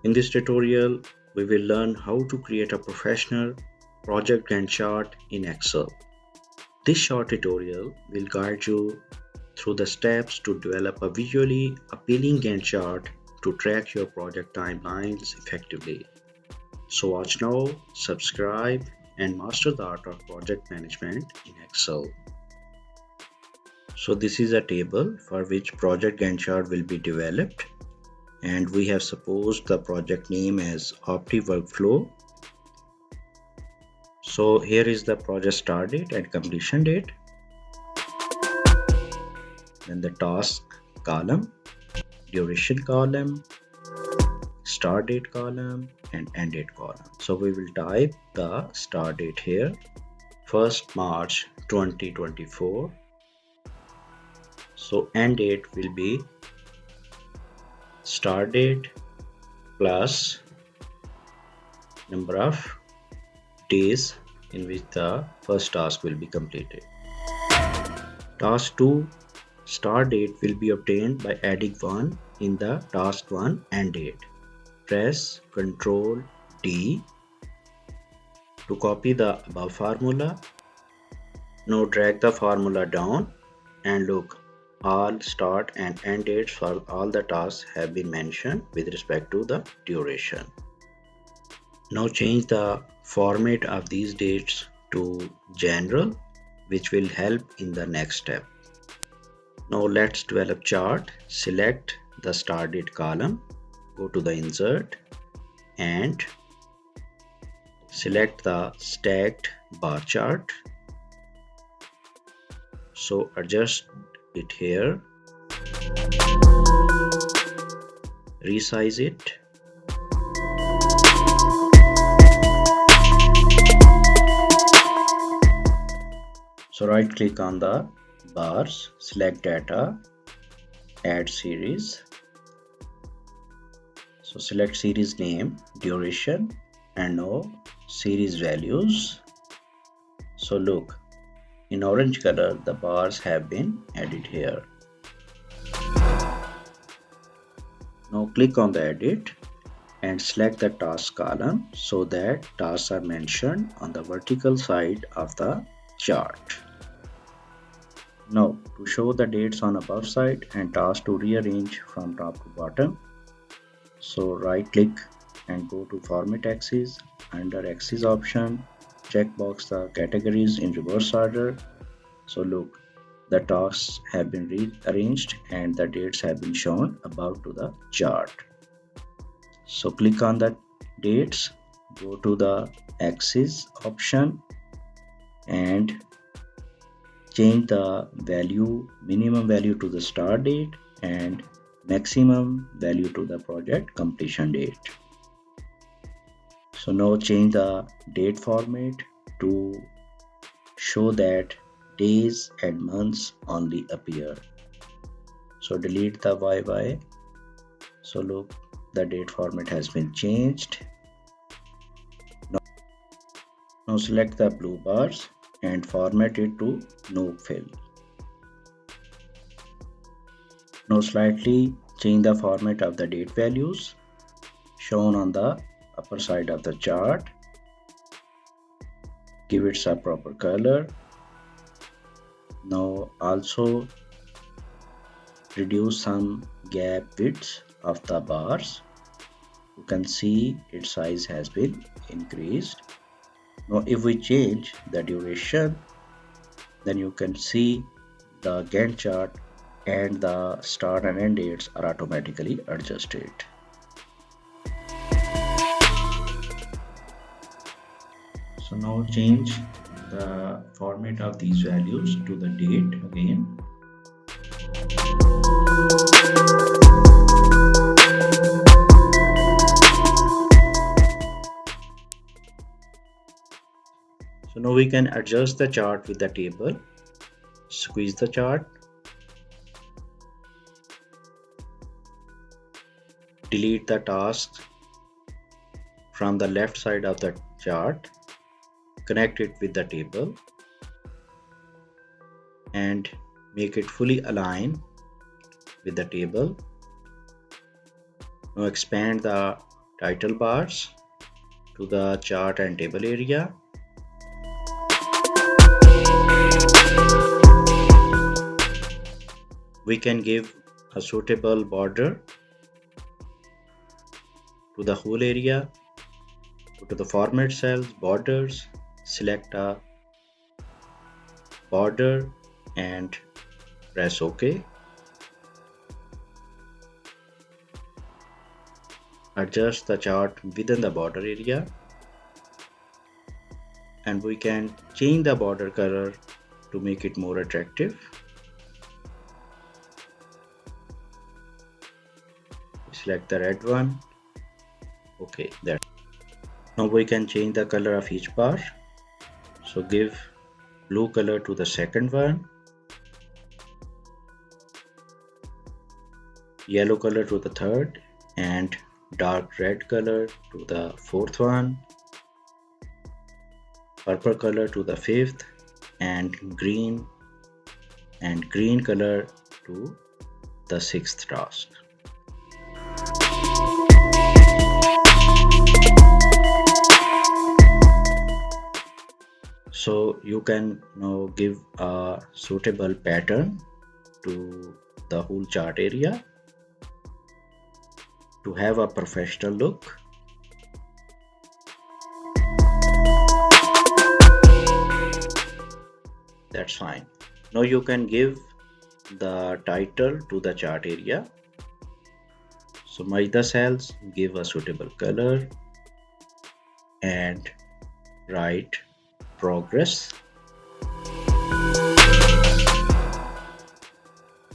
In this tutorial, we will learn how to create a professional project Gantt chart in Excel. This short tutorial will guide you through the steps to develop a visually appealing Gantt chart to track your project timelines effectively. So watch now, subscribe, and master the art of project management in Excel. So this is a table for which project Gantt chart will be developed, and we have supposed the project name as Opti Workflow. So here is the project start date and completion date, then the task column, duration column, start date column, and end date column. So we will type the start date here, 1st March 2024. So end date will be start date plus number of days in which the first task will be completed. Task 2 start date will be obtained by adding 1 in the task 1 end date. Press Ctrl D to copy the above formula. Now drag the formula down and look, all start and end dates for all the tasks have been mentioned with respect to the duration. Now change the format of these dates to general, which will help in the next step. Now let's develop chart. Select the start date column, go to the insert and select the stacked bar chart. So adjust it here, resize it. So right click on the bars, select data, add series. So select series name, duration, and now series values. So look, in orange color the bars have been added here. Now click on the edit and select the task column so that tasks are mentioned on the vertical side of the chart. Now to show the dates on above side and tasks to rearrange from top to bottom, so right click and go to format axis. Under axis option, checkbox the categories in reverse order. So look, the tasks have been rearranged and the dates have been shown above to the chart. So click on the dates, go to the axis option and change the value, minimum value to the start date and maximum value to the project completion date. So now change the date format to show that days and months only appear. So delete the YY. So look, the date format has been changed. Now select the blue bars and format it to no fill. Now slightly change the format of the date values shown on the upper side of the chart. Give it a proper color. Now also reduce some gap widths of the bars. You can see its size has been increased. Now if we change the duration, then you can see the Gantt chart and the start and end dates are automatically adjusted. So now change the format of these values to the date again. So now we can adjust the chart with the table. Squeeze the chart. Delete the tasks from the left side of the chart. Connect it with the table and make it fully align with the table. Now expand the title bars to the chart and table area. We can give a suitable border to the whole area. Go to the format cells, borders, select a border and press OK. Adjust the chart within the border area, and we can change the border color to make it more attractive. Select the red one. Okay, that's now we can change the color of each bar. So give blue color to the second one, yellow color to the third, and dark red color to the fourth one, purple color to the fifth, and green color to the sixth task. So you can now give a suitable pattern to the whole chart area to have a professional look. That's fine. Now you can give the title to the chart area. So merge the cells, give a suitable color, and write progress.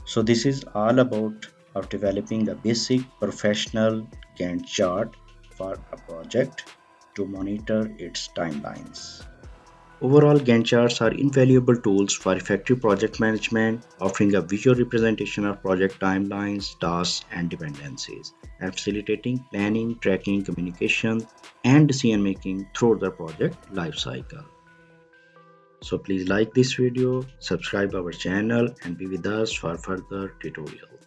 So this is all about of developing a basic professional Gantt chart for a project to monitor its timelines. Overall, Gantt charts are invaluable tools for effective project management, offering a visual representation of project timelines, tasks, and dependencies, and facilitating planning, tracking, communication, and decision making throughout the project lifecycle. So please like this video, subscribe our channel, and be with us for further tutorials.